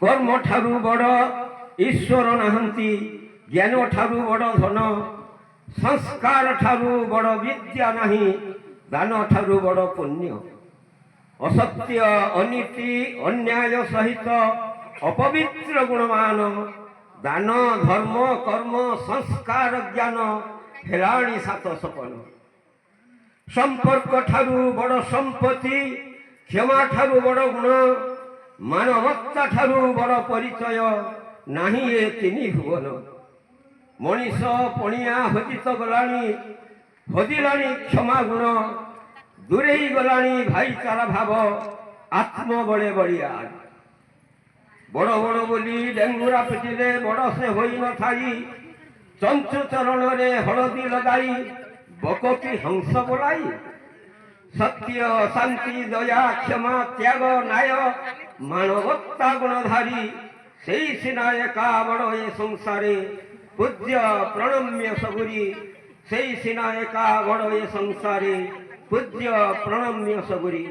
कर्म ठारू बड़ ईश्वर नाहंती, ज्ञान ठारू बड़ धन, संस्कार ठारू बड़ विद्या नहीं, दान ठारू बड़ पुण्य। असत्य अनीति अन्याय सहित अपवित्र गुणमान, दान धर्म कर्म संस्कार ज्ञान हेलाणी सात सपन। संपर्क ठारू बड़ संपत्ति, क्षमा ठारू बड़ गुण, मानवत्ता ठारू बड़ परिचय नाही ए तीन भुवन। मनीष पणिया हजित गलाणी, हजिलाणी क्षमा गुण, दूरे गलाणी भाईचारा भाव, आत्म बड़े बड़िया। बड़ बड़ बोली डेंगुरा पिटिले बड़ से होई न थाई, चंचु चरण रे हलदी लगाई, बककी हंस बोलाई। सत्य शांति दया क्षमा त्याग न्याय मानवत्ता गुणधारी, सेई सिना एका बड़ ए संसारे, पूज्य प्रणम्य सबुरी। सेई सिना एका बड़ ए संसारे, पूज्य प्रणम्य सबुरी।